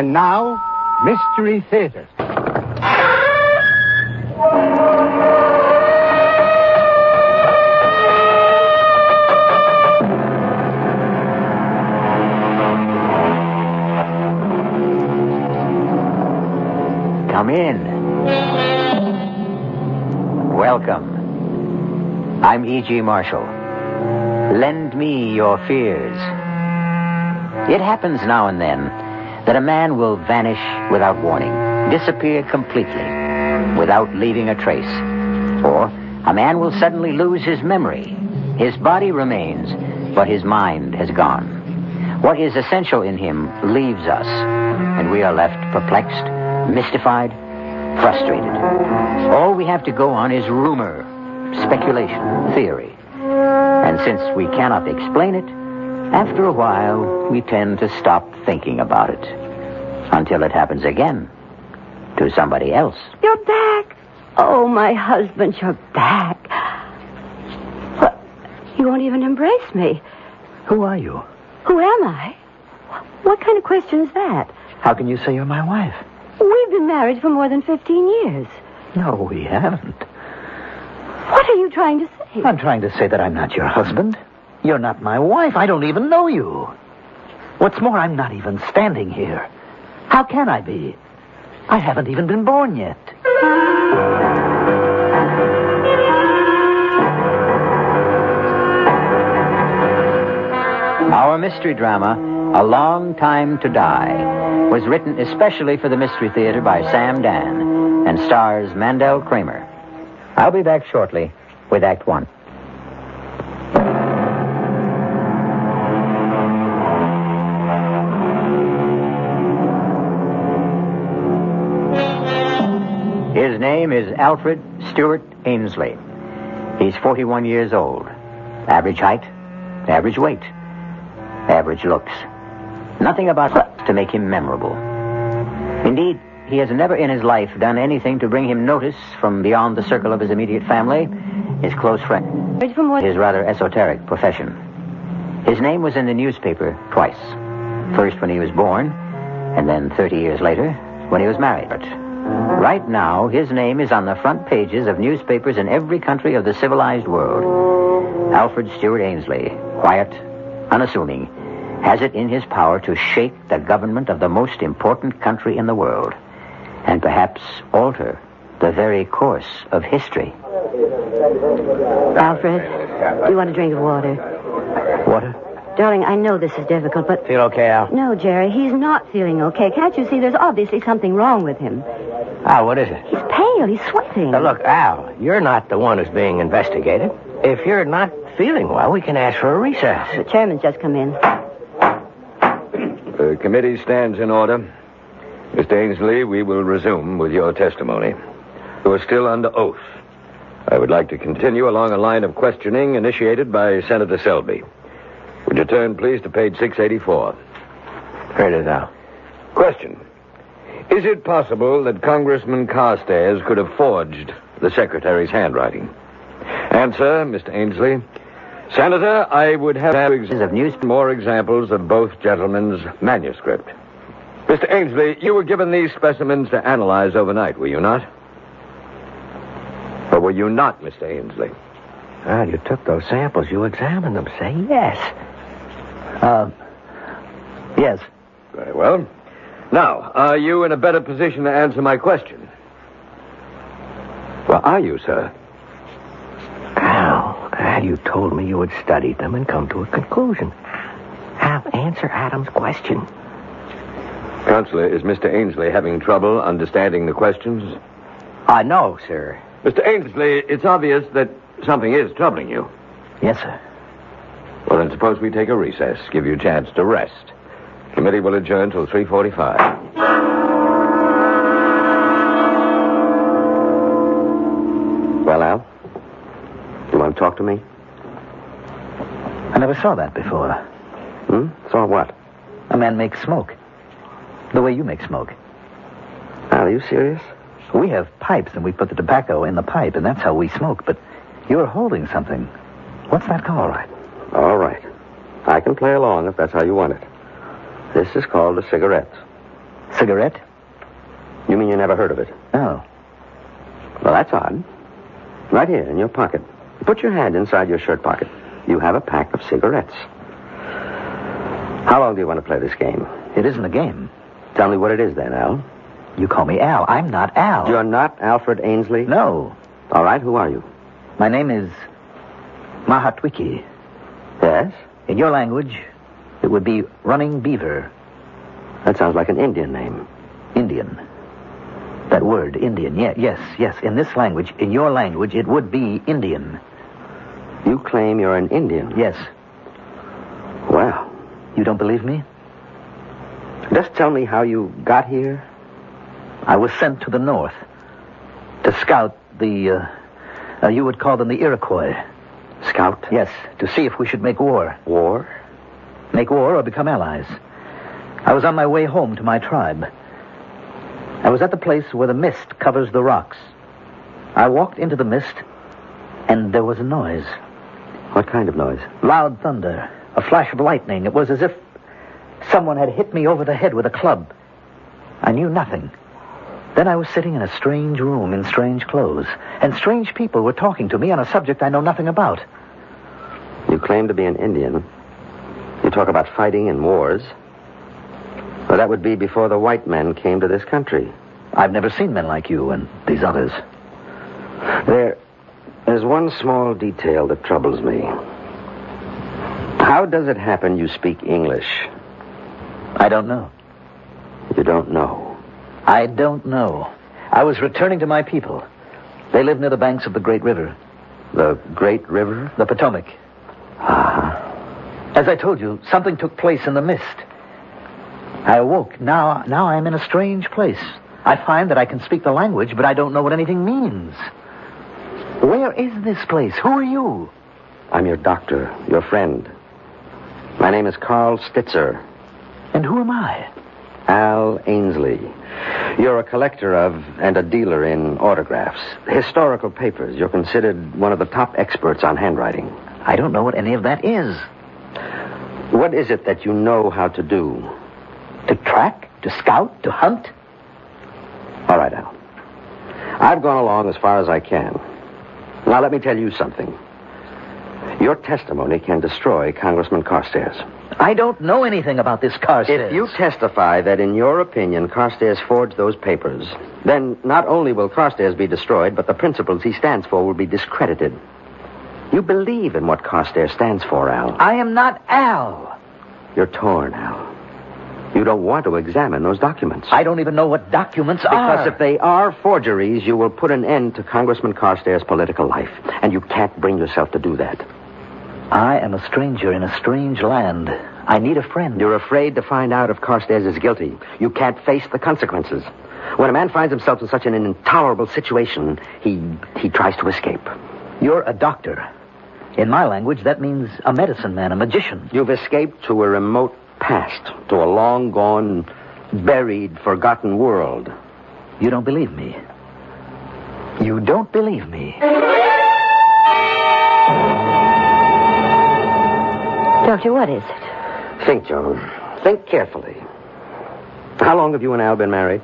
And now, Mystery Theater. Come in. Welcome. I'm E.G. Marshall. Lend me your fears. It happens now and then that a man will vanish without warning, disappear completely, without leaving a trace. Or a man will suddenly lose his memory. His body remains, but his mind has gone. What is essential in him leaves us, and we are left perplexed, mystified, frustrated. All we have to go on is rumor, speculation, theory. And since we cannot explain it, after a while, we tend to stop thinking about it. Until it happens again. To somebody else. You're back. Oh, my husband, you're back. What? You won't even embrace me. Who are you? Who am I? What kind of question is that? How can you say you're my wife? We've been married for more than 15 years. No, we haven't. What are you trying to say? I'm trying to say that I'm not your husband. You're not my wife. I don't even know you. What's more, I'm not even standing here. How can I be? I haven't even been born yet. Our mystery drama, A Long Time to Die, was written especially for the Mystery Theater by Sam Dan and stars Mandel Kramer. I'll be back shortly with Act One. His name is Alfred Stewart Ainsley. He's 41 years old. Average height, average weight, average looks. Nothing about to make him memorable. Indeed, he has never in his life done anything to bring him notice from beyond the circle of his immediate family, his close friend, his rather esoteric profession. His name was in the newspaper twice. First when he was born, and then 30 years later when he was married. Right now, his name is on the front pages of newspapers in every country of the civilized world. Alfred Stewart Ainsley, quiet, unassuming, has it in his power to shake the government of the most important country in the world, and perhaps alter the very course of history. Alfred, do you want a drink of water? Water? Darling, I know this is difficult, but... Feel okay, Al? No, Jerry, he's not feeling okay. Can't you see there's obviously something wrong with him? Al, what is it? He's pale, he's sweating. Now, look, Al, you're not the one who's being investigated. If you're not feeling well, we can ask for a recess. The chairman's just come in. The committee stands in order. Mr. Ainsley, we will resume with your testimony. You are still under oath. I would like to continue along a line of questioning initiated by Senator Selby. Would you turn, please, to page 684? Read it out. Question. Is it possible that Congressman Carstairs could have forged the secretary's handwriting? Answer, Mr. Ainsley. Senator, I would have more examples of both gentlemen's manuscript. Mr. Ainsley, you were given these specimens to analyze overnight, were you not? Or were you not, Mr. Ainsley? Well, you took those samples. You examined them. Say yes. Yes. Very well. Now, are you in a better position to answer my question? Well, are you, sir? Al, you told me you had studied them and come to a conclusion. Al, answer Adam's question. Counselor, is Mr. Ainsley having trouble understanding the questions? No, sir. Mr. Ainsley, it's obvious that something is troubling you. Yes, sir. Well, then suppose we take a recess, give you a chance to rest. Committee will adjourn till 3:45. Well, Al? You want to talk to me? I never saw that before. Saw what? A man make smoke. The way you make smoke. Al, are you serious? We have pipes, and we put the tobacco in the pipe, and that's how we smoke. But you're holding something. What's that called? All right. I can play along if that's how you want it. This is called a cigarette. Cigarette? You mean you never heard of it? No. Well, that's odd. Right here, in your pocket. Put your hand inside your shirt pocket. You have a pack of cigarettes. How long do you want to play this game? It isn't a game. Tell me what it is then, Al. You call me Al. I'm not Al. You're not Alfred Ainsley? No. All right, who are you? My name is Mahatwiki. Yes? In your language, it would be Running Beaver. That sounds like an Indian name. Indian. That word, Indian. Yes. In this language, in your language, it would be Indian. You claim you're an Indian? Yes. Well. You don't believe me? Just tell me how you got here. I was sent to the north to scout the, you would call them the Iroquois. Scout? Yes, to see if we should make war. War? Make war or become allies. I was on my way home to my tribe. I was at the place where the mist covers the rocks. I walked into the mist, and there was a noise. What kind of noise? Loud thunder, a flash of lightning. It was as if someone had hit me over the head with a club. I knew nothing. Then I was sitting in a strange room in strange clothes, and strange people were talking to me on a subject I know nothing about. You claim to be an Indian. You talk about fighting and wars. Well, that would be before the white men came to this country. I've never seen men like you and these others. There's one small detail that troubles me. How does it happen you speak English? I don't know. You don't know? I don't know. I was returning to my people. They live near the banks of the Great River. The Great River? The Potomac. As I told you, something took place in the mist. I awoke. Now I'm in a strange place. I find that I can speak the language, but I don't know what anything means. Where is this place? Who are you? I'm your doctor, your friend. My name is Carl Stitzer. And who am I? Al Ainsley. You're a collector of and a dealer in autographs, historical papers. You're considered one of the top experts on handwriting. I don't know what any of that is. What is it that you know how to do? To track? To scout? To hunt? All right, Al. I've gone along as far as I can. Now, let me tell you something. Your testimony can destroy Congressman Carstairs. I don't know anything about this Carstairs. If you testify that, in your opinion, Carstairs forged those papers, then not only will Carstairs be destroyed, but the principles he stands for will be discredited. You believe in what Carstairs stands for, Al. I am not Al. You're torn, Al. You don't want to examine those documents. I don't even know what documents are. Because if they are forgeries, you will put an end to Congressman Carstairs' political life. And you can't bring yourself to do that. I am a stranger in a strange land. I need a friend. You're afraid to find out if Carstairs is guilty. You can't face the consequences. When a man finds himself in such an intolerable situation, he tries to escape. You're a doctor. In my language, that means a medicine man, a magician. You've escaped to a remote past, to a long-gone, buried, forgotten world. You don't believe me. You don't believe me. Doctor, what is it? Think, Joan. Think carefully. How long have you and Al been married?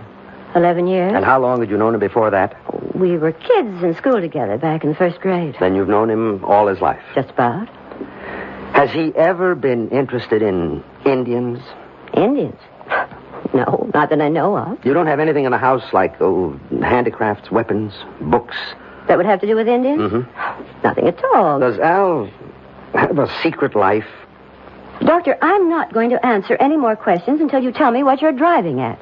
11 years. And how long had you known him before that? We were kids in school together back in the first grade. Then you've known him all his life. Just about. Has he ever been interested in Indians? Indians? No, not that I know of. You don't have anything in the house like, handicrafts, weapons, books? That would have to do with Indians? Mm-hmm. Nothing at all. Does Al have a secret life? Doctor, I'm not going to answer any more questions until you tell me what you're driving at.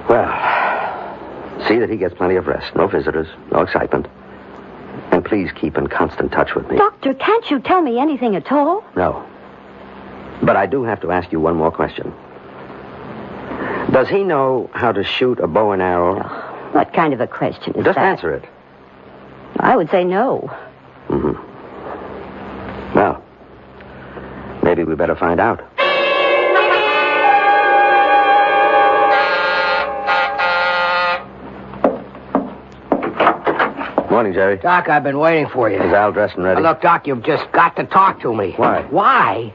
Well, see that he gets plenty of rest. No visitors, no excitement. And please keep in constant touch with me. Doctor, can't you tell me anything at all? No. But I do have to ask you one more question. Does he know how to shoot a bow and arrow? Oh, what kind of a question is Just that? answer it. I would say no. Mm-hmm. Well, maybe we better find out. Morning, Jerry. Doc, I've been waiting for you. Is Al dressed and ready? Look, Doc, you've just got to talk to me. Why? Why?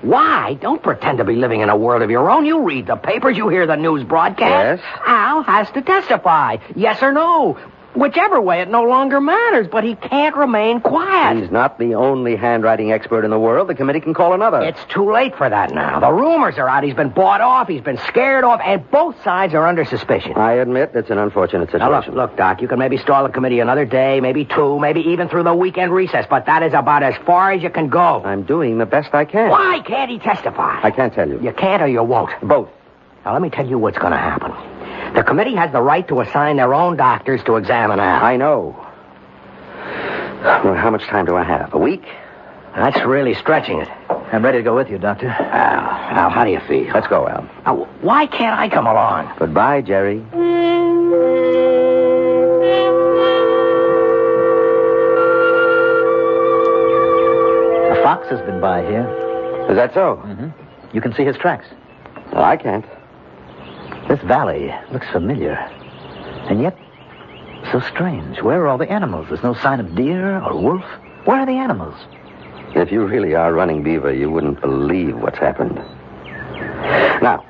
Why? Don't pretend to be living in a world of your own. You read the papers, you hear the news broadcast. Yes? Al has to testify. Yes or no. Whichever way, it no longer matters, but he can't remain quiet. He's not the only handwriting expert in the world. The committee can call another. It's too late for that now. The rumors are out. He's been bought off. He's been scared off, and both sides are under suspicion. I admit it's an unfortunate situation. Now, look, Doc, you can maybe stall the committee another day, maybe two, maybe even through the weekend recess, but that is about as far as you can go. I'm doing the best I can. Why can't he testify? I can't tell you. You can't or you won't. Both. Now, let me tell you what's going to happen. The committee has the right to assign their own doctors to examine Al. I know. Well, how much time do I have? A week? That's really stretching it. I'm ready to go with you, Doctor. Al, how do you feel? Let's go, Al. Why can't I come along? Goodbye, Jerry. A fox has been by here. Is that so? Mm-hmm. You can see his tracks. Well, I can't. This valley looks familiar. And yet, so strange. Where are all the animals? There's no sign of deer or wolf. Where are the animals? If you really are running beaver, you wouldn't believe what's happened. Now,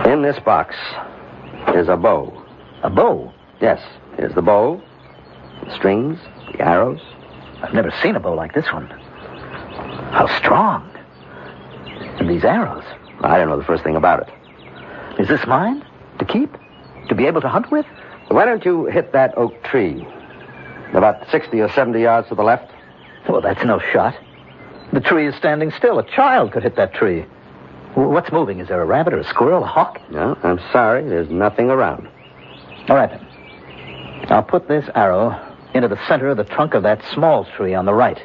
in this box is a bow. A bow? Yes, here's the bow, the strings, the arrows. I've never seen a bow like this one. How strong. And these arrows. I don't know the first thing about it. Is this mine? To keep? To be able to hunt with? Why don't you hit that oak tree? About 60 or 70 yards to the left. Well, that's no shot. The tree is standing still. A child could hit that tree. What's moving? Is there a rabbit or a squirrel, a hawk? No, I'm sorry. There's nothing around. All right, then. I'll put this arrow into the center of the trunk of that small tree on the right.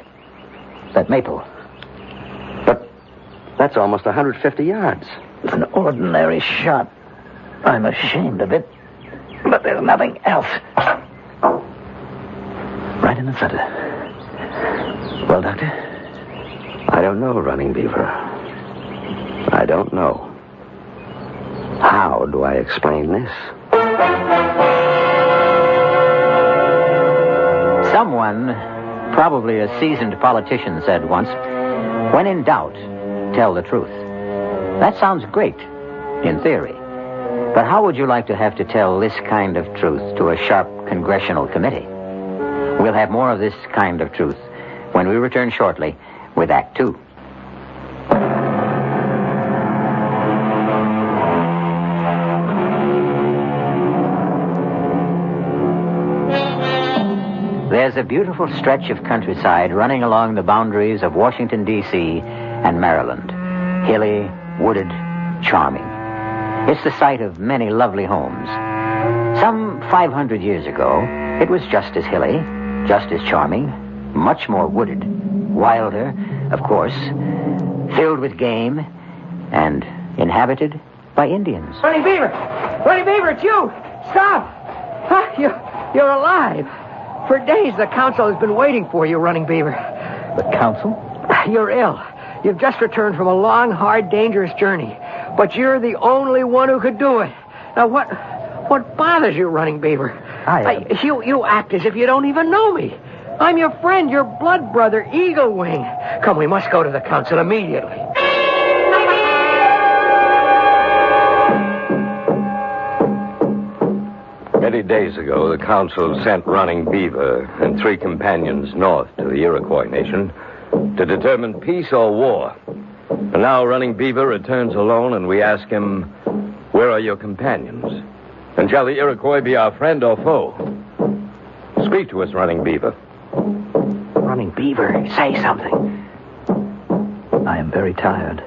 That maple. But that's almost 150 yards. It's an ordinary shot. I'm ashamed of it. But there's nothing else. Right in the center. Well, Doctor? I don't know, Running Beaver. I don't know. How do I explain this? Someone, probably a seasoned politician, said once, when in doubt, tell the truth. That sounds great, in theory. But how would you like to have to tell this kind of truth to a sharp congressional committee? We'll have more of this kind of truth when we return shortly with Act Two. There's a beautiful stretch of countryside running along the boundaries of Washington, D.C. and Maryland. Hilly, wooded, charming. It's the site of many lovely homes. Some 500 years ago, it was just as hilly, just as charming, much more wooded, wilder, of course, filled with game, and inhabited by Indians. Running Beaver! Running Beaver, it's you! Stop! Huh? You're alive. For days, the council has been waiting for you, Running Beaver. The council? You're ill. You've just returned from a long, hard, dangerous journey. But you're the only one who could do it. Now, what bothers you, Running Beaver? You act as if you don't even know me. I'm your friend, your blood brother, Eagle Wing. Come, we must go to the council immediately. Many days ago, the council sent Running Beaver and 3 companions north to the Iroquois Nation to determine peace or war. And now Running Beaver returns alone, and we ask him, where are your companions? And shall the Iroquois be our friend or foe? Speak to us, Running Beaver. Running Beaver, say something. I am very tired.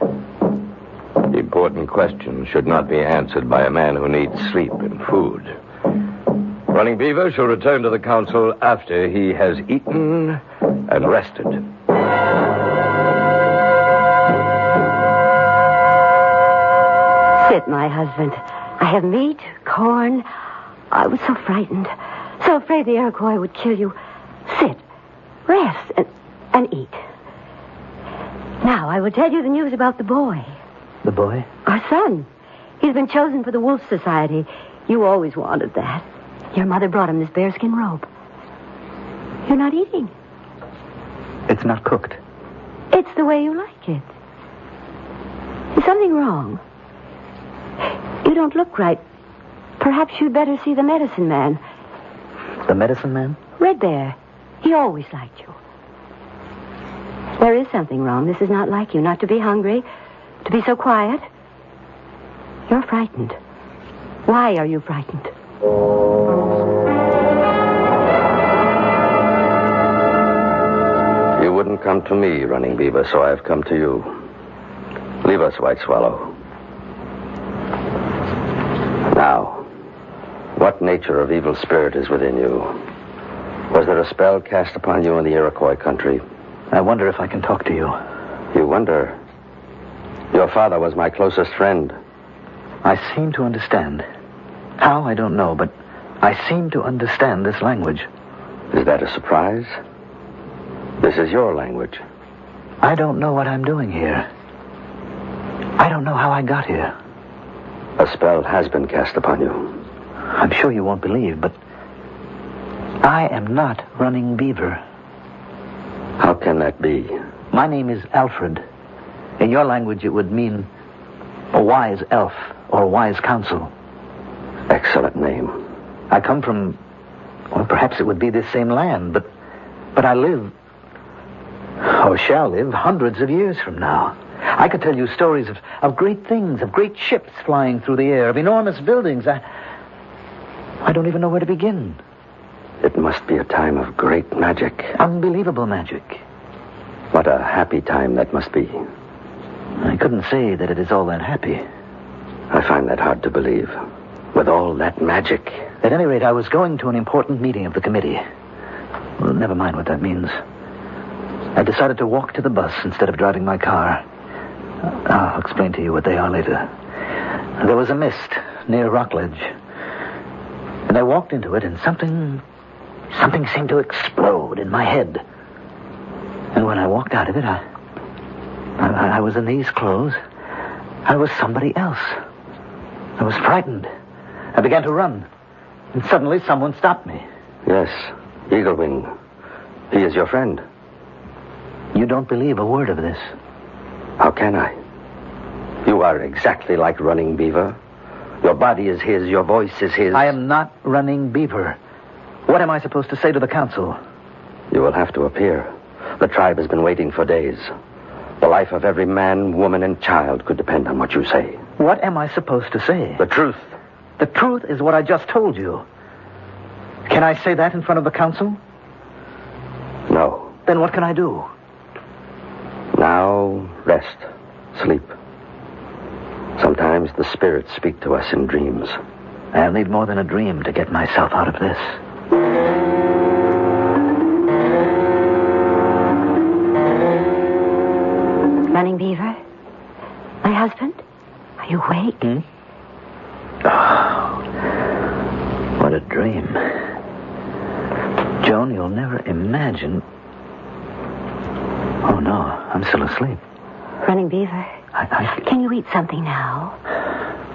The important question should not be answered by a man who needs sleep and food. Running Beaver shall return to the council after he has eaten and rested. Sit, my husband. I have meat, corn. I was so frightened. So afraid the Iroquois would kill you. Sit, rest, and eat. Now, I will tell you the news about the boy. The boy? Our son. He's been chosen for the Wolf Society. You always wanted that. Your mother brought him this bearskin robe. You're not eating. It's not cooked. It's the way you like it. something wrong? You don't look right. Perhaps you'd better see the medicine man. The medicine man? Red Bear. He always liked you. There is something wrong. This is not like you. Not to be hungry, to be so quiet. You're frightened. Why are you frightened? You wouldn't come to me, Running Beaver, so I've come to you. Leave us, White Swallow. Now, what nature of evil spirit is within you? Was there a spell cast upon you in the Iroquois country? I wonder if I can talk to you. You wonder? Your father was my closest friend. I seem to understand. How, I don't know, but I seem to understand this language. Is that a surprise? This is your language. I don't know what I'm doing here. I don't know how I got here. A spell has been cast upon you. I'm sure you won't believe, but I am not Running Beaver. How can that be? My name is Alfred. In your language, it would mean a wise elf or wise counsel. Excellent name. I come from, well, perhaps it would be this same land, but I live, or shall live, hundreds of years from now. I could tell you stories of great things, of great ships flying through the air, of enormous buildings. I don't even know where to begin. It must be a time of great magic. Unbelievable magic. What a happy time that must be. I couldn't say that it is all that happy. I find that hard to believe. With all that magic. At any rate, I was going to an important meeting of the committee. Well, never mind what that means. I decided to walk to the bus instead of driving my car. I'll explain to you what they are later. There was a mist near Rockledge. And I walked into it, and something seemed to explode in my head. And when I walked out of it, I was in these clothes. I was somebody else. I was frightened. I began to run. And suddenly someone stopped me. Yes, Eaglewing. He is your friend. You don't believe a word of this. How can I? You are exactly like Running Beaver. Your body is his, your voice is his. I am not Running Beaver. What am I supposed to say to the council? You will have to appear. The tribe has been waiting for days. The life of every man, woman, and child could depend on what you say. What am I supposed to say? The truth. The truth is what I just told you. Can I say that in front of the council? No. Then what can I do? Now, rest. Sleep. Sometimes the spirits speak to us in dreams. I'll need more than a dream to get myself out of this. Running Beaver? My husband? Are you awake? Oh, what a dream. Joan, you'll never imagine. Oh, no, I'm still asleep. Running Beaver? Can you eat something now?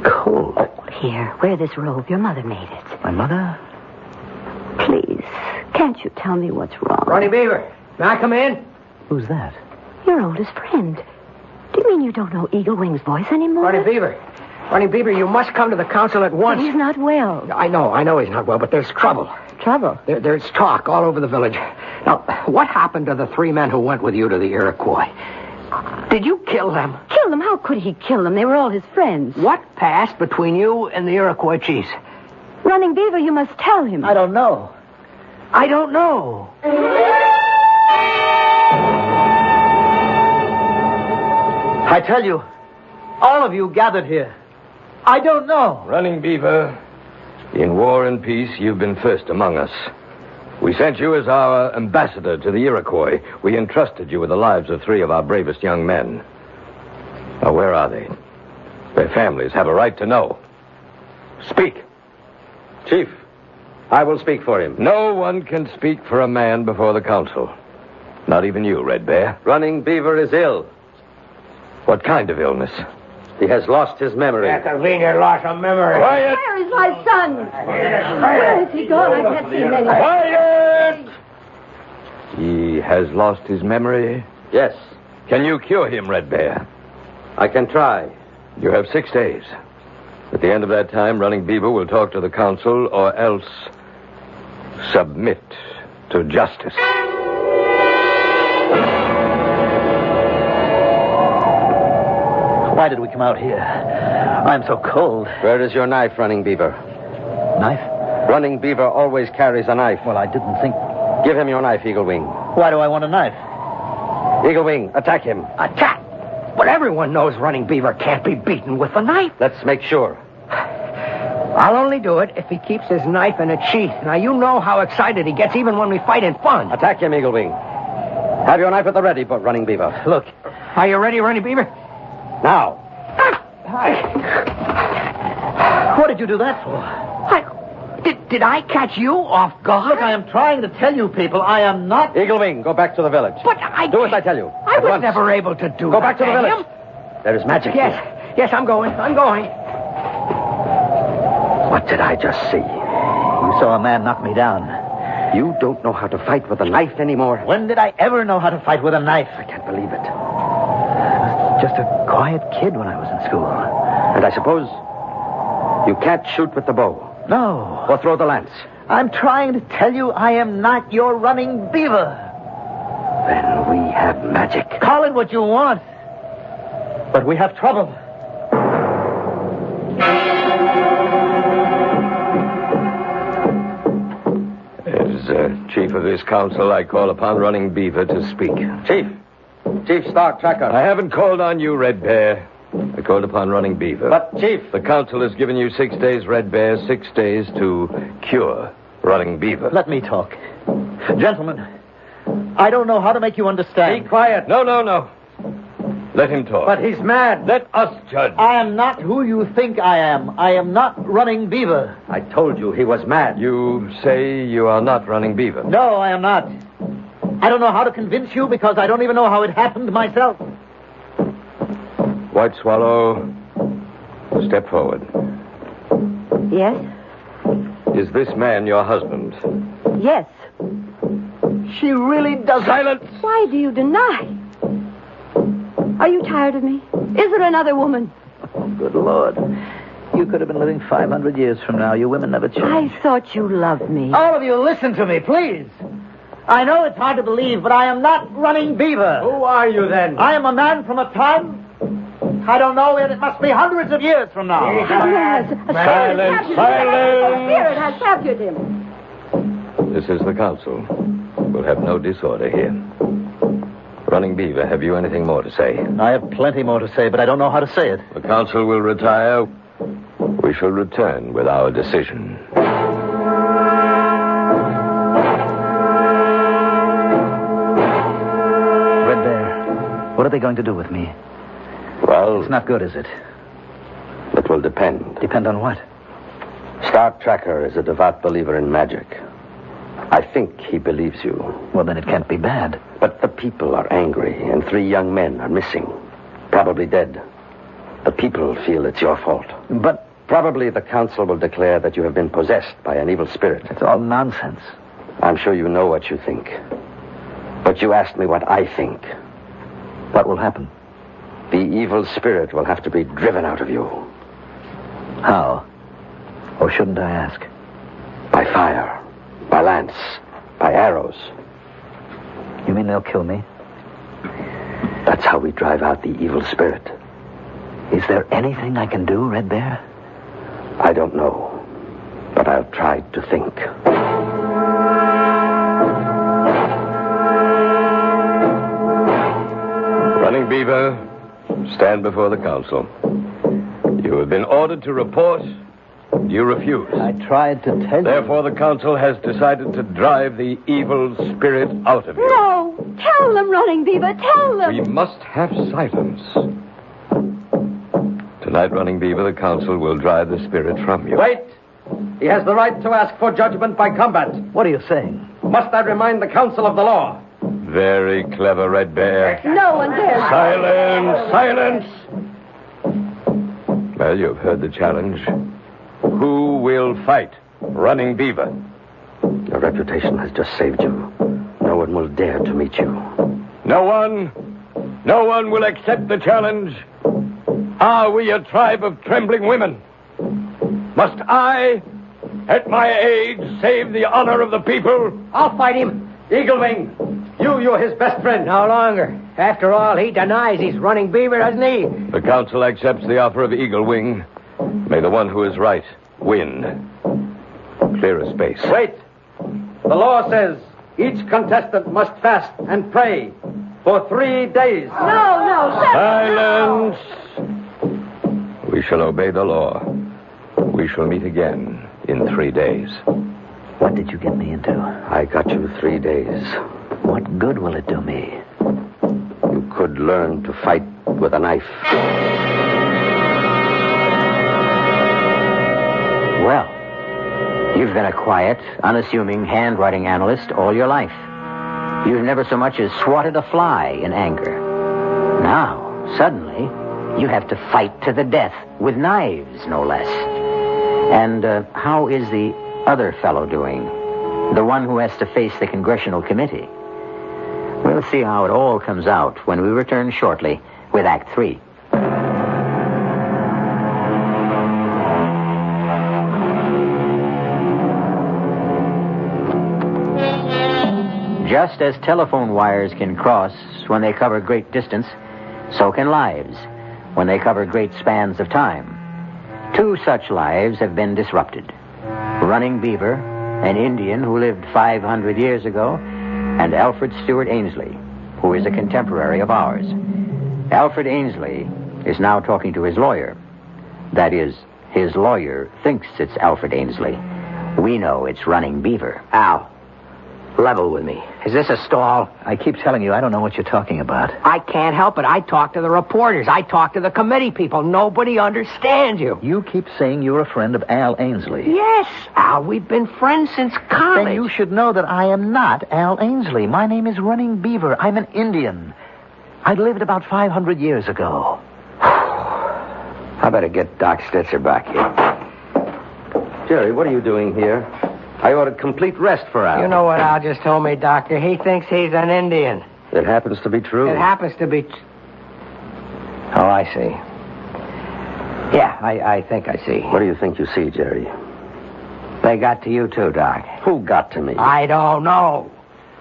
Cold. Oh, here, wear this robe. Your mother made it. My mother? Please, can't you tell me what's wrong? Running Beaver, may I come in? Who's that? Your oldest friend. Do you mean you don't know Eaglewing's voice anymore? Running Beaver, you must come to the council at once. He's not well. I know he's not well, but there's trouble. Trouble? There's talk all over the village. Now, what happened to the 3 men who went with you to the Iroquois? Did you kill them? Kill them? How could he kill them? They were all his friends. What passed between you and the Iroquois chiefs? Running Beaver, you must tell him. I don't know. I don't know. I tell you, all of you gathered here. I don't know. Running Beaver, in war and peace, you've been first among us. We sent you as our ambassador to the Iroquois. We entrusted you with the lives of 3 of our bravest young men. Now, where are they? Their families have a right to know. Speak. Chief, I will speak for him. No one can speak for a man before the council. Not even you, Red Bear. Running Beaver is ill. What kind of illness? He has lost his memory. Convenient loss of memory. Quiet! Where is my son? Where has he gone? I can't see him anymore. Quiet! He has lost his memory? Yes, Can you cure him, Red Bear? I can try. You have 6 days. At the end of that time, Running Beaver will talk to the council or else submit to justice. Why did we come out here? I'm so cold. Where is your knife, Running Beaver? Knife? Running Beaver always carries a knife. Well, I didn't think... Give him your knife, Eagle Wing. Why do I want a knife? Eagle Wing, attack him. Attack! But everyone knows Running Beaver can't be beaten with a knife. Let's make sure. I'll only do it if he keeps his knife in a sheath. Now, you know how excited he gets even when we fight in fun. Attack him, Eagle Wing. Have your knife at the ready, but Running Beaver. Look. Are you ready, Running Beaver? Now. What did you do that for? Did I catch you off guard? Look, I am trying to tell you people I am not... Eagle Wing, go back to the village. But I... Do as I tell you. I At was once. never able to do Go that. back to the village. Him. There is magic here. Yes, I'm going. What did I just see? You saw a man knock me down. You don't know how to fight with a knife anymore. When did I ever know how to fight with a knife? I can't believe it. I was just a quiet kid when I was in school. And I suppose you can't shoot with the bow. No. Or throw the lance. I'm trying to tell you I am not your Running Beaver. Then we have magic. Call it what you want. But we have trouble. As chief of this council, I call upon Running Beaver to speak. Chief Star Tracker. I haven't called on you, Red Bear. I called upon Running Beaver. But, Chief... The council has given you 6 days, Red Bear, 6 days to cure Running Beaver. Let me talk. Gentlemen, I don't know how to make you understand. Be quiet. No. Let him talk. But he's mad. Let us judge. I am not who you think I am. I am not Running Beaver. I told you he was mad. You say you are not Running Beaver. No, I am not. I don't know how to convince you because I don't even know how it happened myself. White Swallow, step forward. Yes? Is this man your husband? Yes. She really does... Silence! Why do you deny? Are you tired of me? Is there another woman? Oh, good Lord. You could have been living 500 years from now. You women never change. I thought you loved me. All of you, listen to me, please. I know it's hard to believe, but I am not Running Beaver. Who are you, then? I am a man from a time... I don't know, it must be hundreds of years from now. Yes, a spirit has captured him. This is the council. We'll have no disorder here. Running Beaver, have you anything more to say? I have plenty more to say, but I don't know how to say it. The council will retire. We shall return with our decision. Red Bear, what are they going to do with me? Well, It's not good, is it? it will depend. Depend on what? Star Tracker is a devout believer in magic. I think he believes you. Well, then it can't be bad. But the people are angry, and 3 young men are missing. Probably dead. The people feel it's your fault. But Probably the council will declare that you have been possessed by an evil spirit. it's all nonsense. I'm sure you know what you think. But you asked me what I think. What will happen? The evil spirit will have to be driven out of you. How? Or shouldn't I ask? By fire. By lance. By arrows. You mean they'll kill me? That's how we drive out the evil spirit. Is there anything I can do, Red Bear? I don't know. But I'll try to think. Running Beaver, stand before the council. You have been ordered to report. You refuse. I tried to tell you. Therefore, the council has decided to drive the evil spirit out of you. No! Tell them, Running Beaver, tell them! We must have silence. Tonight, Running Beaver, the council will drive the spirit from you. Wait! He has the right to ask for judgment by combat. What are you saying? Must I remind the council of the law? Very clever, Red Bear. No one dares. Silence! Well, you've heard the challenge. Who will fight Running Beaver? Your reputation has just saved you. No one will dare to meet you. No one? No one will accept the challenge? Are we a tribe of trembling women? Must I, at my age, save the honor of the people? I'll fight him. Eagle Wing, you're his best friend. No longer. After all, he denies he's running beaver, doesn't he? The council accepts the offer of Eagle Wing. May the one who is right win. Clear a space. Wait. The law says each contestant must fast and pray for 3 days. No, Silence! We shall obey the law. We shall meet again in 3 days. What did you get me into? I got you 3 days. What good will it do me? You could learn to fight with a knife. Well, you've been a quiet, unassuming handwriting analyst all your life. You've never so much as swatted a fly in anger. Now, suddenly, you have to fight to the death with knives, no less. And how is the other fellow doing? The one who has to face the congressional committee? We'll see how it all comes out when we return shortly with Act 3. Just as telephone wires can cross when they cover great distance, so can lives when they cover great spans of time. 2 such lives have been disrupted. Running Beaver, an Indian who lived 500 years ago, and Alfred Stewart Ainsley, who is a contemporary of ours. Alfred Ainsley is now talking to his lawyer. That is, his lawyer thinks it's Alfred Ainsley. We know it's Running Beaver. Al, level with me. Is this a stall? I keep telling you, I don't know what you're talking about. I can't help it. I talk to the reporters. I talk to the committee people. Nobody understands you. You keep saying you're a friend of Al Ainsley. Yes, Al. We've been friends since college. Then you should know that I am not Al Ainsley. My name is Running Beaver. I'm an Indian. I lived about 500 years ago. I better get Doc Stitzer back here. Jerry, what are you doing here? I ordered complete rest for Al. You know what Al just told me, Doctor? He thinks he's an Indian. It happens to be true. It happens to be... Oh, I see. Yeah, I think I see. What do you think you see, Jerry? They got to you too, Doc. Who got to me? I don't know.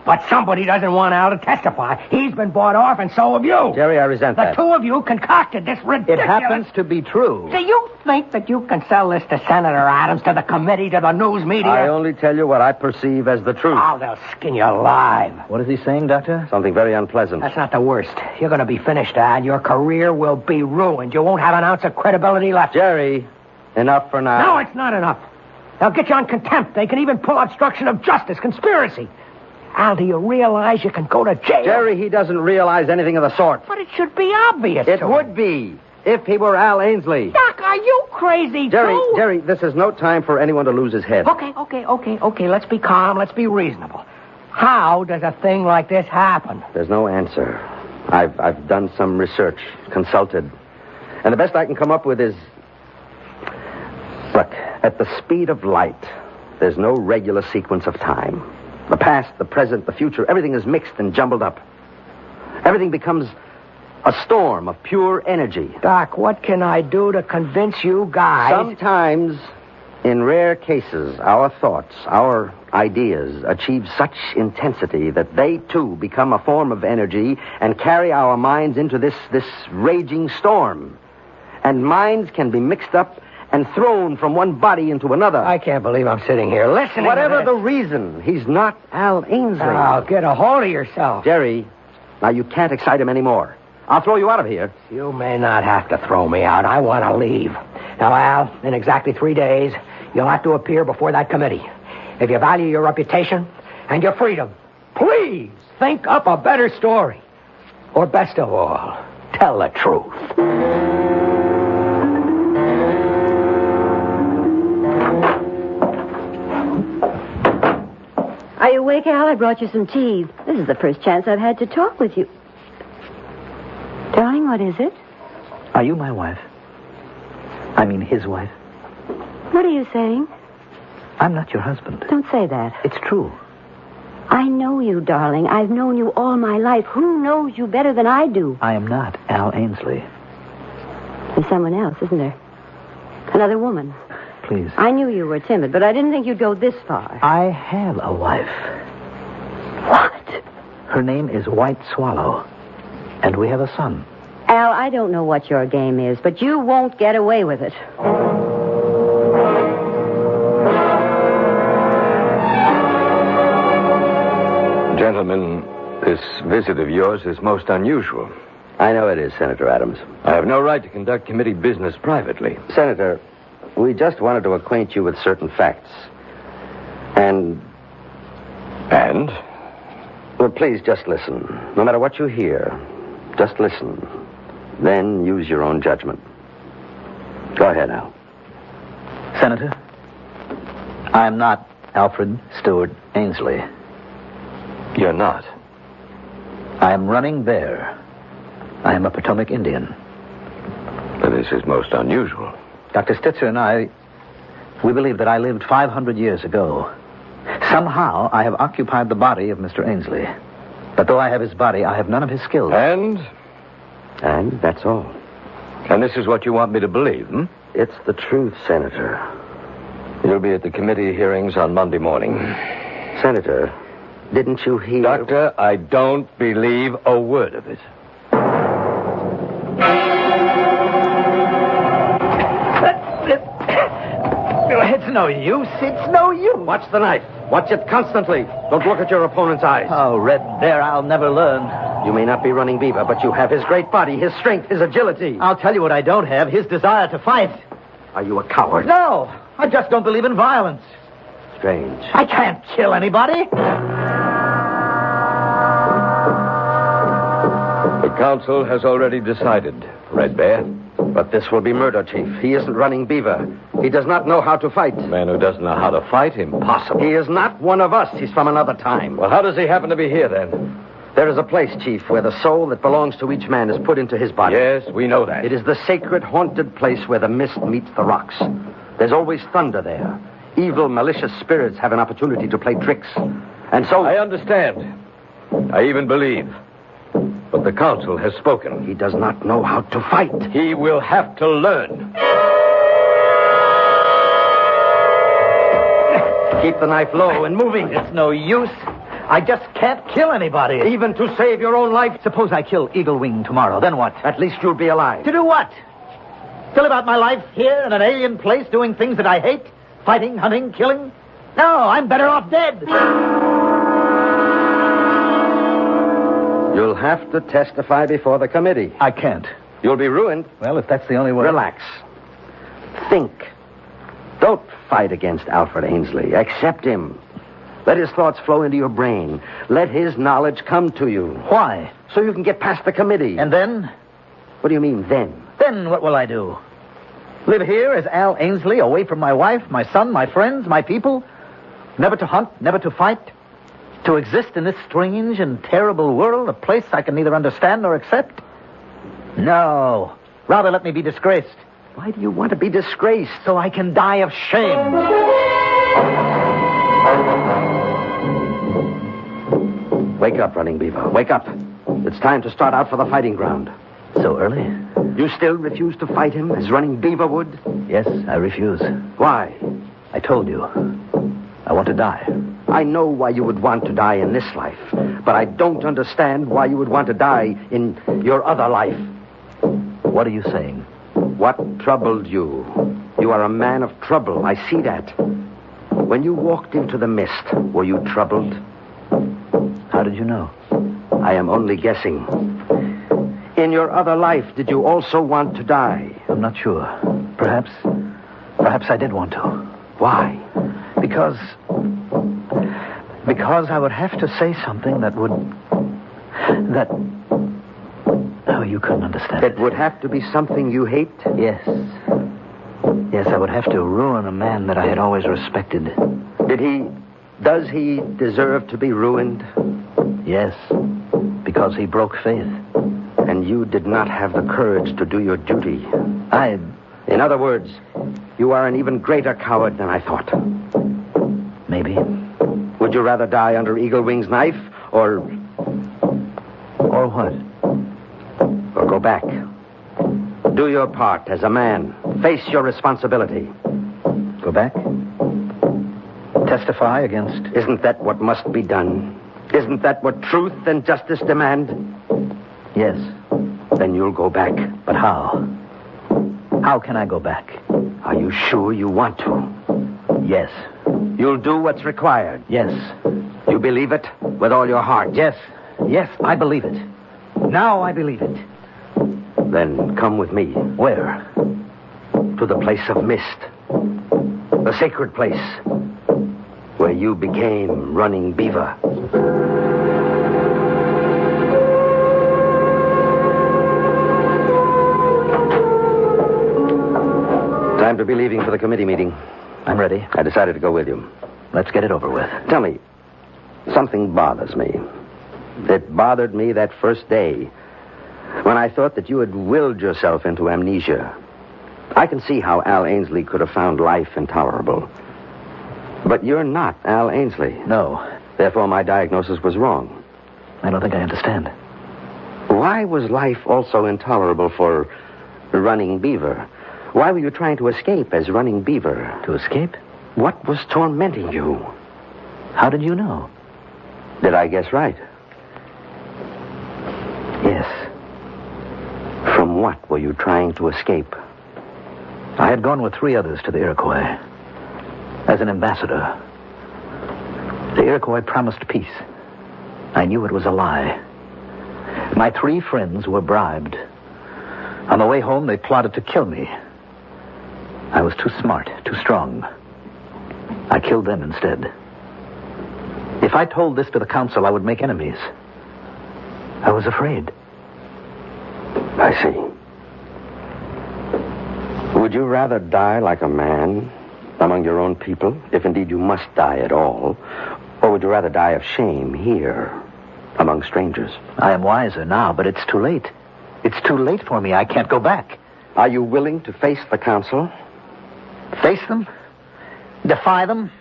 But somebody doesn't want Al to testify. He's been bought off, and so have you. Jerry, I resent The that. two of you concocted this ridiculous... It happens to be true. Do you think that you can sell this to Senator Adams, to the committee, to the news media? I only tell you what I perceive as the truth. Oh, they'll skin you alive. What is he saying, Doctor? Something very unpleasant. That's not the worst. You're going to be finished, Al. Your career will be ruined. You won't have an ounce of credibility left. Jerry, enough for now. No, it's not enough. They'll get you on contempt. They can even pull obstruction of justice, conspiracy. Al, do you realize you can go to jail? Jerry, he doesn't realize anything of the sort. But it should be obvious It to would him. be if he were Al Ainsley. Doc, are you crazy, too? Jerry, this is no time for anyone to lose his head. Okay. Let's be calm. Let's be reasonable. How does a thing like this happen? There's no answer. I've done some research, consulted. And the best I can come up with is... Look, at the speed of light, there's no regular sequence of time. The past, the present, the future, everything is mixed and jumbled up. Everything becomes a storm of pure energy. Doc, what can I do to convince you guys? Sometimes, in rare cases, our thoughts, our ideas achieve such intensity that they, too, become a form of energy and carry our minds into this raging storm. And minds can be mixed up and thrown from one body into another. I can't believe I'm sitting here listening Whatever to the this. reason, he's not Al Ainsley. Oh, get a hold of yourself. Jerry, now you can't excite him anymore. I'll throw you out of here. You may not have to throw me out. I want to leave. Now, Al, in exactly 3 days, you'll have to appear before that committee. If you value your reputation and your freedom, please think up a better story. Or best of all, tell the truth. Are you awake, Al? I brought you some tea. This is the first chance I've had to talk with you. Darling, what is it? Are you my wife? I mean, his wife? What are you saying? I'm not your husband. Don't say that. It's true. I know you, darling. I've known you all my life. Who knows you better than I do? I am not Al Ainsley. There's someone else, isn't there? Another woman. Please. I knew you were timid, but I didn't think you'd go this far. I have a wife. What? Her name is White Swallow. And we have a son. Al, I don't know what your game is, but you won't get away with it. Gentlemen, this visit of yours is most unusual. I know it is, Senator Adams. I have no right to conduct committee business privately. Senator, we just wanted to acquaint you with certain facts. And? Well, please just listen. No matter what you hear, just listen. Then use your own judgment. Go ahead, Al. Senator, I am not Alfred Stewart Ainsley. You're not. I am running bear. I am a Potomac Indian. But this is most unusual. Dr. Stitzer and I, we believe that I lived 500 years ago. Somehow, I have occupied the body of Mr. Ainsley. But though I have his body, I have none of his skills. And that's all. And this is what you want me to believe, hmm? It's the truth, Senator. You'll be at the committee hearings on Monday morning. Senator, didn't you hear... Doctor, I don't believe a word of it. It's no use. It's no use. Watch the knife. Watch it constantly. Don't look at your opponent's eyes. Oh, Red Bear, I'll never learn. You may not be running Beaver, but you have his great body, his strength, his agility. I'll tell you what I don't have, his desire to fight. Are you a coward? No, I just don't believe in violence. Strange. I can't kill anybody. The council has already decided, Red Bear. But this will be murder, Chief. He isn't running Beaver. He does not know how to fight. A man who doesn't know how to fight? Impossible. He is not one of us. He's from another time. Well, how does he happen to be here, then? There is a place, Chief, where the soul that belongs to each man is put into his body. Yes, we know that. It is the sacred, haunted place where the mist meets the rocks. There's always thunder there. Evil, malicious spirits have an opportunity to play tricks. And so... I understand. I even believe. But the council has spoken. He does not know how to fight. He will have to learn. Keep the knife low and moving. It's no use. I just can't kill anybody. Even to save your own life. Suppose I kill Eagle Wing tomorrow, then what? At least you'll be alive. To do what? To live out my life here in an alien place doing things that I hate? Fighting, hunting, killing? No, I'm better off dead. You'll have to testify before the committee. I can't. You'll be ruined. Well, if that's the only way... Relax. Think. Don't fight against Alfred Ainsley. Accept him. Let his thoughts flow into your brain. Let his knowledge come to you. Why? So you can get past the committee. And then? What do you mean, then? Then what will I do? Live here as Al Ainsley, away from my wife, my son, my friends, my people? Never to hunt, never to fight? To exist in this strange and terrible world, a place I can neither understand nor accept? No. Rather let me be disgraced. Why do you want to be disgraced? So I can die of shame. Wake up, Running Beaver. Wake up. It's time to start out for the fighting ground. So early? You still refuse to fight him as Running Beaver would? Yes, I refuse. Why? I told you. I want to die. I know why you would want to die in this life, but I don't understand why you would want to die in your other life. What are you saying? What troubled you? You are a man of trouble. I see that. When you walked into the mist, were you troubled? How did you know? I am only guessing. In your other life, did you also want to die? I'm not sure. Perhaps I did want to. Why? Because I would have to say something that oh, you couldn't understand. It would have to be something you hate? Yes. Yes, I would have to ruin a man that I had always respected. Does he deserve to be ruined? Yes, because he broke faith. And you did not have the courage to do your duty. In other words, you are an even greater coward than I thought. Maybe. Would you rather die under Eagle Wing's knife, or... Or what? Or go back? Do your part as a man. Face your responsibility. Go back? Testify against... Isn't that what must be done? Isn't that what truth and justice demand? Yes. Then you'll go back. But how? How can I go back? Are you sure you want to? Yes. You'll do what's required. Yes. You believe it with all your heart? Yes. Yes, I believe it. Now I believe it. Then come with me. Where? To the place of mist. The sacred place. Where you became Running Beaver. Time to be leaving for the committee meeting. I'm ready. I decided to go with you. Let's get it over with. Tell me, something bothers me. It bothered me that first day when I thought that you had willed yourself into amnesia. I can see how Al Ainsley could have found life intolerable. But you're not Al Ainsley. No. Therefore, my diagnosis was wrong. I don't think I understand. Why was life also intolerable for Running Beaver? Why were you trying to escape as Running Beaver? To escape? What was tormenting you? How did you know? Did I guess right? Yes. From what were you trying to escape? I had gone with 3 others to the Iroquois as an ambassador. The Iroquois promised peace. I knew it was a lie. My 3 friends were bribed. On the way home, they plotted to kill me. I was too smart, too strong. I killed them instead. If I told this to the council, I would make enemies. I was afraid. I see. Would you rather die like a man among your own people, if indeed you must die at all, or would you rather die of shame here among strangers? I am wiser now, but it's too late. It's too late for me. I can't go back. Are you willing to face the council? Face them? Defy them?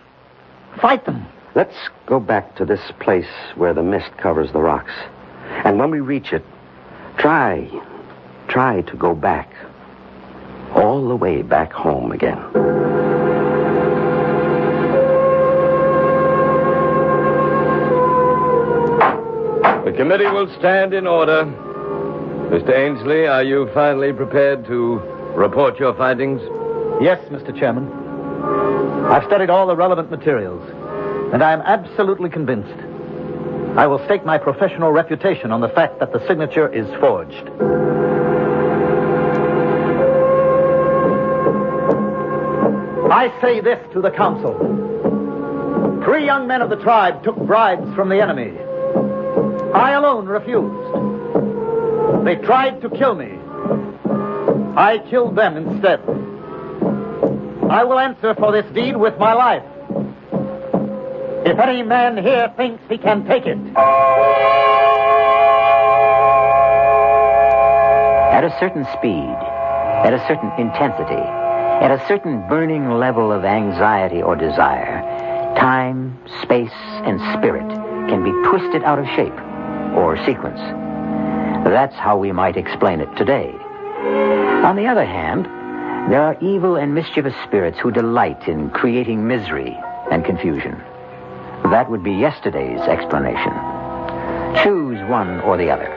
Fight them? Let's go back to this place where the mist covers the rocks. And when we reach it, try to go back. All the way back home again. The committee will stand in order. Mr. Ainsley, are you finally prepared to report your findings? Yes, Mr. Chairman. I've studied all the relevant materials, and I am absolutely convinced. I will stake my professional reputation on the fact that the signature is forged. I say this to the council. 3 young men of the tribe took bribes from the enemy. I alone refused. They tried to kill me. I killed them instead. I will answer for this deed with my life. If any man here thinks he can take it. At a certain speed, at a certain intensity, at a certain burning level of anxiety or desire, time, space, and spirit can be twisted out of shape or sequence. That's how we might explain it today. On the other hand, there are evil and mischievous spirits who delight in creating misery and confusion. That would be yesterday's explanation. Choose one or the other.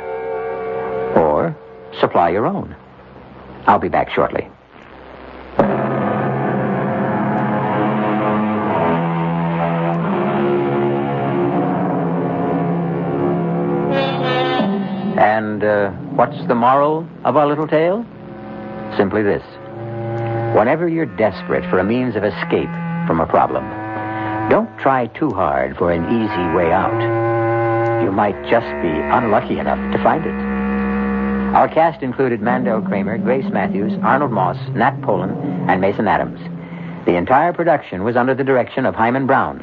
Or supply your own. I'll be back shortly. And what's the moral of our little tale? Simply this. Whenever you're desperate for a means of escape from a problem, don't try too hard for an easy way out. You might just be unlucky enough to find it. Our cast included Mandel Kramer, Grace Matthews, Arnold Moss, Nat Polan, and Mason Adams. The entire production was under the direction of Hyman Brown.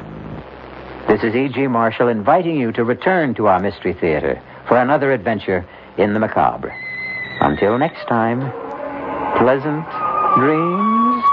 This is E.G. Marshall inviting you to return to our Mystery Theater for another adventure in the macabre. Until next time, pleasant dreams.